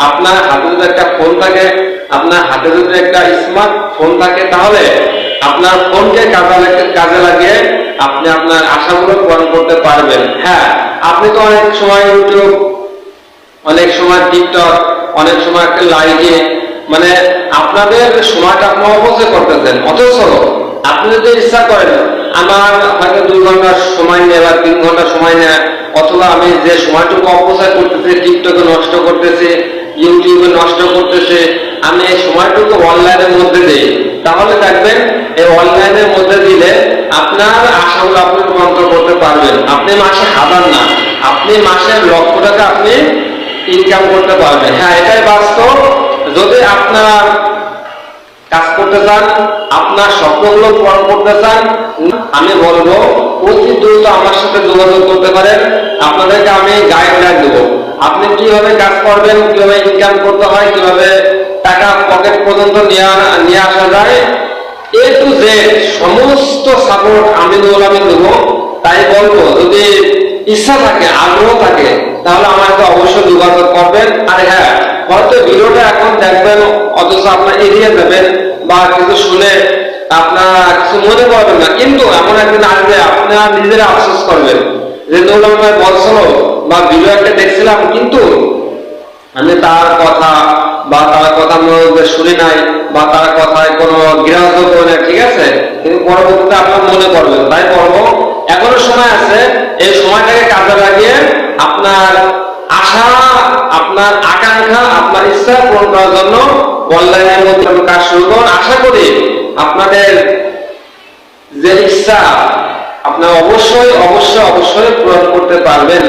আপনার হাতে যদি একটা ফোন থাকে, আপনার হাতে যদি একটা স্মার্ট ফোন থাকে, তাহলে আপনার ফোনকে কাজে লাগিয়ে আপনি আপনার আশাগুলো পূরণ করতে পারবেন। হ্যাঁ, আপনি তো অনেক সময় ইউটিউব, অনেক সময় টিকটক, অনেক সময় একটা লাইভে, মানে আপনাদের সময়টা আপনার অপচয় করতেছেন। অথচ আপনি যদি ইচ্ছা করেন আমার হয়তো 2 ঘন্টা সময় নেয় বা 3 ঘন্টা সময় নেয়, অথবা আমি যে সময়টুকু অপচয় করতেছি, টিকটকে নষ্ট করতেছি, ইউটিউবে নষ্ট করতেছে, আমি এই সময়টুকু অনলাইনের মধ্যে দিই, তাহলে দেখবেন এই অনলাইনের মধ্যে দিলে আপনার আশাগুলো আপনি পূরণ করতে পারবেন। আপনি মাসে 1000 না, আপনি মাসে লক্ষ টাকা আপনি ইনকাম করতে পারবেন। হ্যাঁ, এটাই বাস্তব। যদি আপনার কাজ করতে চান, আপনার স্বপ্নগুলো পূরণ করতে চান, আমি বলবো অতি দ্রুত আমার সাথে যোগাযোগ করতে পারেন। আপনাদেরকে আমি গাইডলাইন দেবো, আপনি কিভাবে কাজ করবেন, কিভাবে ইনকাম করতে হয়, কিভাবে টাকা পকেট পর্যন্ত নিয়ে আসা যায়, A to Z সমস্ত সাপোর্ট আমি দেবো। তাই বলবো, যদি ইচ্ছা থাকে, আগ্রহ থাকে, তাহলে আমাকে অবশ্যই যোগাযোগ করবেন। আর হ্যাঁ, হয়তো ভিডিওটা এখন দেখবেন অথচ আপনার এড়িয়ে যাবেন বা কিছু শুনে আপনার কিছু মনে করবেন না, কিন্তু এমন একদিন আসবে আপনার নিজেরা আফসোস করবেন যে নৌলাম ভাই বলছিল বা ভিডিও একটা দেখছিলাম, কিন্তু আমি তার কথা বা তার কথা শুনি নাই বা তার কথায় কোনো গ্রাহ্য করে না, ঠিক আছে, কিন্তু পরবর্তীতে আপনার মনে করবেন। তাই বলবো, এখনো সময় আছে, এই সময়টাকে কাজে লাগিয়ে আপনার আশা, আপনার আকাঙ্ক্ষা, আপনার ইচ্ছা পূরণ করার জন্য অনলাইনের মধ্যে কাজ শুরু করুন। আশা করি আপনাদের যে ইচ্ছা আপনার অবশ্যই অবশ্যই অবশ্যই পূরণ করতে পারবেন।